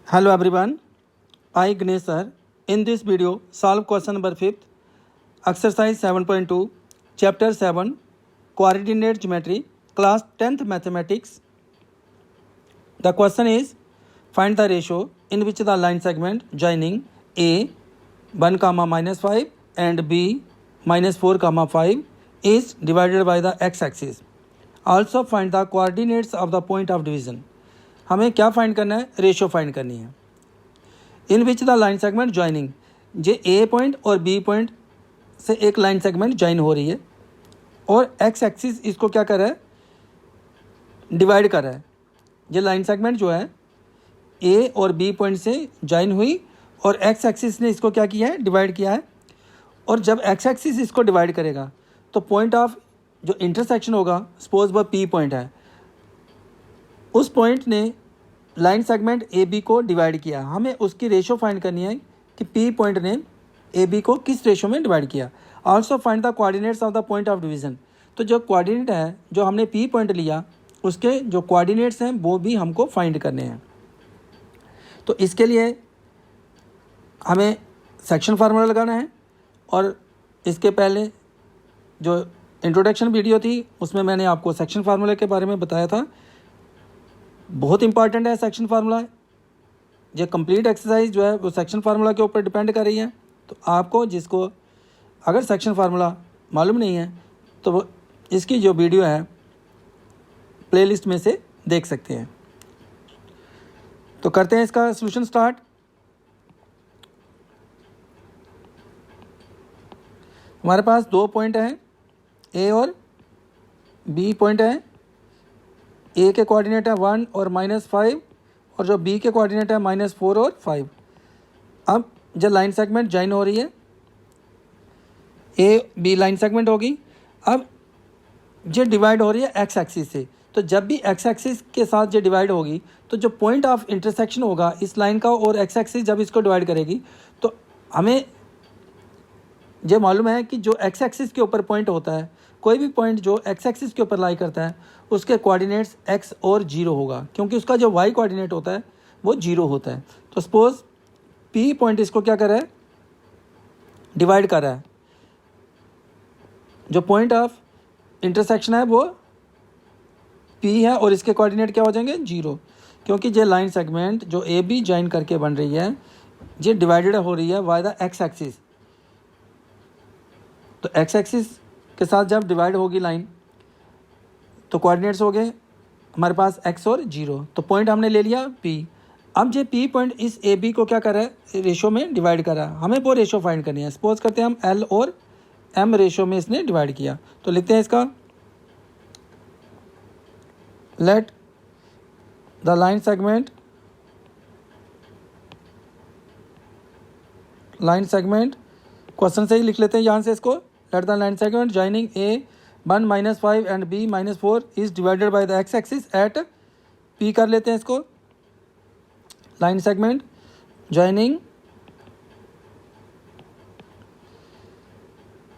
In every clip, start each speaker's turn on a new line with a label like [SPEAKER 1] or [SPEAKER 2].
[SPEAKER 1] Hello everyone, I Ganesh sir. In this video, solve question number 5th, exercise 7.2, chapter 7, coordinate geometry, class 10th mathematics. The question is, find the ratio in which the line segment joining A 1, -5 and B -4, 5 is divided by the x-axis. Also find the coordinates of the point of division. हमें क्या find करना है? Ratio find करनी है. In which the line segment joining, जे A point और B point से एक लाइन सेगमेंट ज्वाइन हो रही है और एक्स एक्सिस इसको क्या कर रहा है? डिवाइड कर रहा है. ये लाइन सेगमेंट जो है ए और बी पॉइंट से ज्वाइन हुई और एक्स एक्सिस ने इसको क्या किया है? डिवाइड किया है. और जब एक्स एक्सिस इसको डिवाइड करेगा तो पॉइंट ऑफ जो इंटरसेक्शन होगा, सपोज वह पी पॉइंट है, उस पॉइंट ने लाइन सेगमेंट ए बी को डिवाइड किया. हमें उसकी रेशो फाइंड करनी है कि पी पॉइंट ने ए बी को किस रेशो में डिवाइड किया. Also find the coordinates of the point of division. तो जो कोऑर्डिनेट है, जो हमने पी पॉइंट लिया, उसके जो कोऑर्डिनेट्स हैं वो भी हमको फाइंड करने हैं. तो इसके लिए हमें सेक्शन फार्मूला लगाना है. और इसके पहले जो इंट्रोडक्शन वीडियो थी उसमें मैंने आपको सेक्शन फार्मूला के बारे में बताया था. बहुत इंपॉर्टेंट है सेक्शन फार्मूला. ये कंप्लीट एक्सरसाइज जो है वो सेक्शन फार्मूला के ऊपर डिपेंड कर रही है. तो आपको जिसको अगर सेक्शन फार्मूला मालूम नहीं है तो वो इसकी जो वीडियो है प्लेलिस्ट में से देख सकते हैं. तो करते हैं इसका सॉल्यूशन स्टार्ट. हमारे पास दो पॉइंट हैं, ए और बी पॉइंट है. ए के कोऑर्डिनेट है 1 और -5 और जो बी के कोऑर्डिनेट है -4 और 5. अब जब लाइन सेगमेंट ज्वाइन हो रही है, ए बी लाइन सेगमेंट होगी. अब ये डिवाइड हो रही है एक्स एक्सिस से. तो जब भी एक्स एक्सिस के साथ ये डिवाइड होगी तो जो पॉइंट ऑफ इंटरसेक्शन होगा इस लाइन का और एक्स एक्सिस जब इसको डिवाइड करेगी तो हमें ये मालूम है कि जो एक्स एक्सिस के ऊपर पॉइंट होता है, कोई भी पॉइंट जो एक्स एक्सिस के ऊपर लाई करता है उसके कोऑर्डिनेट्स एक्स और 0 होगा, क्योंकि उसका जो वाई कोऑर्डिनेट होता है वो 0 होता है. तो सपोज पी पॉइंट इसको क्या कर रहा है? डिवाइड कर रहा है. जो पॉइंट ऑफ इंटरसेक्शन है वो पी है और इसके कोऑर्डिनेट क्या हो जाएंगे? 0, क्योंकि ये लाइन सेगमेंट जो ए बी ज्वाइन करके बन रही है ये डिवाइडेड हो रही है बाय द एक्स एक्सिस. तो एक्स एक्सिस के साथ जब डिवाइड होगी लाइन तो कोऑर्डिनेट्स हो गए हमारे पास x और 0. तो पॉइंट हमने ले लिया P. अब ये P पॉइंट इस ए बी को क्या कर रहा है? रेशो में डिवाइड कर रहा है. हमें वो रेशो फाइंड करनी है. सपोज करते हैं हम L और M रेशो में इसने डिवाइड किया. तो लिखते हैं इसका, let the line segment question से ही लिख लेते हैं यहाँ से इसको. Let the line segment joining A 1 -5 and B -4 is divided by the x axis at P. कर लेते हैं इसको. Line segment joining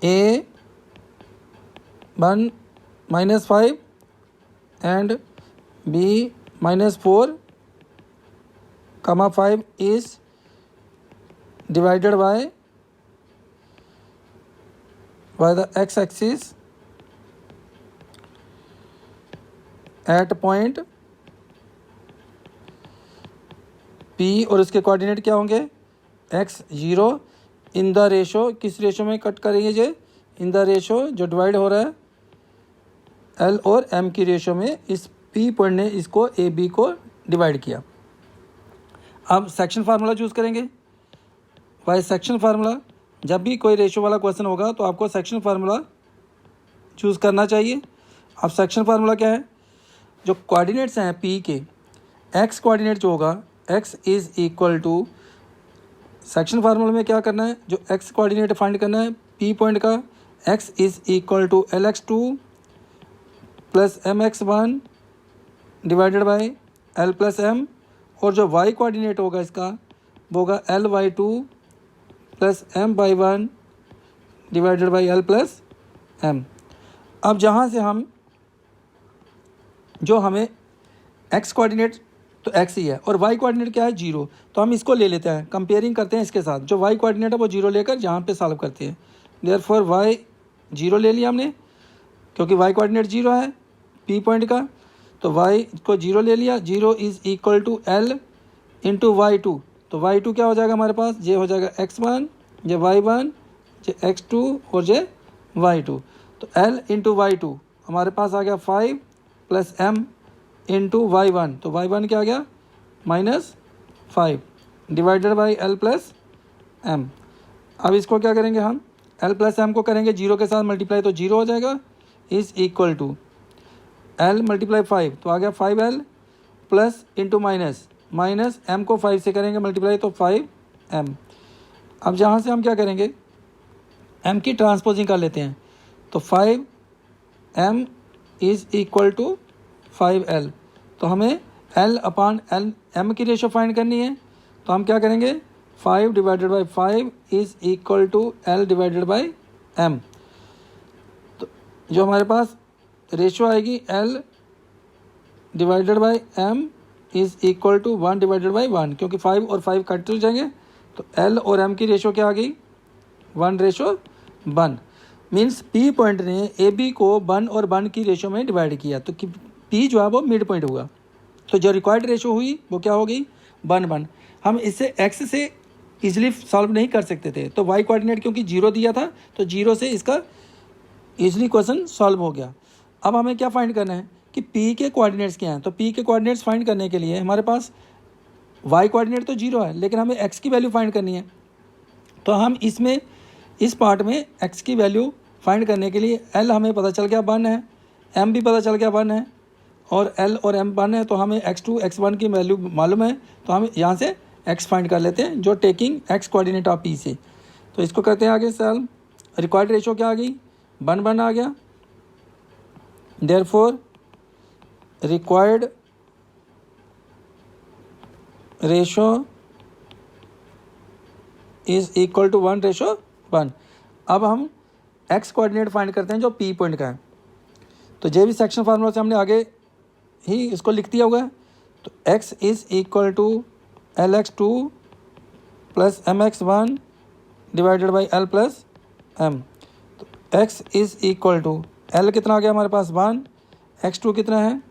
[SPEAKER 1] A 1 -5 and B -4, 5 is divided by the x axis at point P. और उसके coordinate क्या होंगे? x 0 in the ratio. किस ratio में कट करेंगे? ये इन द रेशो जो डिवाइड हो रहा है L और M की रेशो में इस P पॉइंट ने इसको ए बी को डिवाइड किया. अब सेक्शन फार्मूला चूज़ करेंगे. बाय सेक्शन फार्मूला जब भी कोई रेशो वाला क्वेश्चन होगा तो आपको सेक्शन फार्मूला चूज़ करना चाहिए. अब सेक्शन फार्मूला क्या है? जो कोऑर्डिनेट्स हैं P के, x कोऑर्डिनेट जो होगा x is equal to, section formula में क्या करना है? जो x कोऑर्डिनेट फाइंड करना है P पॉइंट का, x is equal to LX2 plus MX1 divided by L plus M. और जो y कोऑर्डिनेट होगा इसका वो होगा LY2 plus M/1 divided by L plus M. अब जहाँ से हम जो हमें x कोऑर्डिनेट तो x ही है, और y कोऑर्डिनेट क्या है 0, तो हम इसको ले लेते हैं, कंपेयरिंग करते हैं इसके साथ। जो y कोऑर्डिनेट है वो 0 लेकर यहाँ पे सॉल्व करते हैं। देयरफॉर y 0 ले लिया हमने क्योंकि y कोऑर्डिनेट 0 है P पॉइंट का, तो y को 0 ले लिया। 0 is equal to L into y2, तो y2 क्या हो जाएगा हमारे पास, ये हो जाएगा x1, ये y1, ये x2 और ये y2। तो L इंटू y2 हमारे पास आ गया 5 प्लस m इंटू y1, तो y1 क्या आ गया -5 divided by L plus m। अब इसको क्या करेंगे हम, L प्लस m को करेंगे 0 के साथ मल्टीप्लाई, तो 0 हो जाएगा, is equal to L multiply 5, तो आ गया 5L plus into minus m को 5 से करेंगे मल्टीप्लाई, तो 5m। अब जहाँ से हम क्या करेंगे, m की ट्रांसपोजिंग कर लेते हैं, तो 5m is equal to 5L। तो हमें L अपान L m की रेशो फाइंड करनी है, तो हम क्या करेंगे, 5 divided by 5 is equal to L divided by m। तो जो हमारे पास रेशो आएगी L divided by m is equal to 1 divided by 1, क्योंकि 5 और 5 कट जाएंगे, तो L और m की रेशो क्या आ गई, 1:1। मीन्स P पॉइंट ने AB को 1 और 1 की रेशो में डिवाइड किया, तो P जो है वो मिड पॉइंट हुआ, तो जो रिक्वायर्ड रेशो हुई वो क्या हो गई, 1:1। हम इसे x से इजीली सॉल्व नहीं कर सकते थे, तो y कोऑर्डिनेट क्योंकि 0 दिया था, तो 0 से इसका इजीली क्वेश्चन सॉल्व हो गया। अब हमें क्या फाइंड करना है कि P के कोऑर्डिनेट्स क्या हैं, तो P के कोऑर्डिनेट्स फाइंड करने के लिए हमारे पास y कोऑर्डिनेट तो 0 है, लेकिन हमें x की वैल्यू फाइंड करनी है। तो हम इसमें इस पार्ट में x की वैल्यू फाइंड करने के लिए L हमें पता चल गया 1 है, m भी पता चल गया 1 है, और L और m 1 है, तो हमें x2 x1 की वैल्यू मालूम है, तो हम यहाँ से x फाइंड कर लेते हैं, जो taking x coordinate of P से। तो इसको करते हैं आगे सॉल्व। रिक्वायर्ड रेशो क्या आ गई, 1:1 आ गया। Therefore required ratio is equal to 1:1। अब हम x कोऑर्डिनेट फाइंड करते हैं जो P पॉइंट का है, तो जे भी सेक्शन फार्मूला से हमने आगे ही इसको लिख दिया हुआ है, तो x is equal to LX2 plus MX1 divided by L plus M। तो x is equal to L कितना आ गया हमारे पास 1, x2 कितना है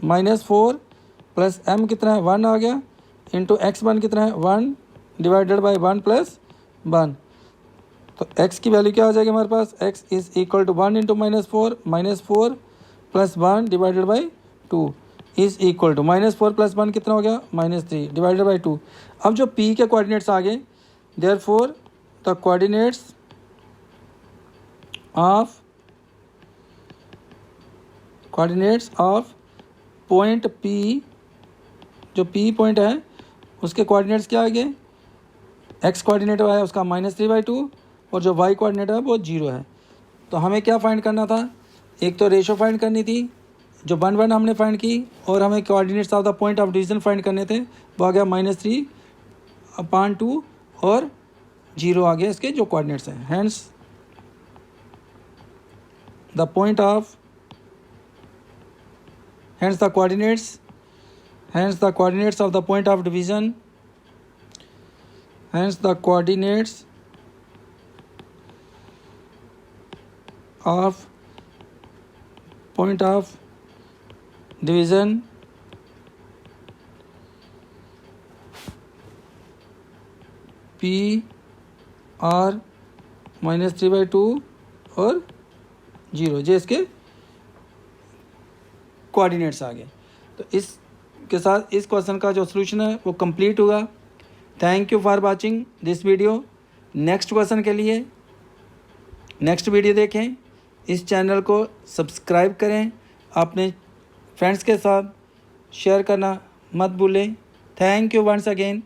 [SPEAKER 1] -4 प्लस M कितना है 1 आ गया, इंटू x1 कितना है 1 डिवाइडेड बाई 1 प्लस 1। तो x की वैल्यू क्या आ जाएगी हमारे पास, x is equal to 1 into -4 plus 1 divided by 2 is equal to -4 plus 1 कितना हो गया -3 डिवाइडेड बाई 2। अब जो P के कोऑर्डिनेट्स आ गए, therefore the coordinates of point P, जो P पॉइंट है उसके कोऑर्डिनेट्स क्या आ गए, x कोऑर्डिनेट है उसका -3/2 और जो y कोऑर्डिनेट है वो 0 है। तो हमें क्या फाइंड करना था, एक तो रेशो फाइंड करनी थी जो 1:1 हमने फाइंड की, और हमें coordinates of the point of division find करने थे, वो आ गया -3/2 और 0 आ गया इसके जो कोऑर्डिनेट्स हैं। Hence the coordinates of the point of division, hence the coordinates of point of division P R -3/2 और 0, जो इसके कोऑर्डिनेट्स आ गए। तो इसके साथ इस क्वेश्चन का जो सॉल्यूशन है वो कंप्लीट हुआ। Thank you for watching this video. Next question के लिए नेक्स्ट वीडियो देखें, इस चैनल को सब्सक्राइब करें, अपने फ्रेंड्स के साथ शेयर करना मत भूलें। Thank you once again.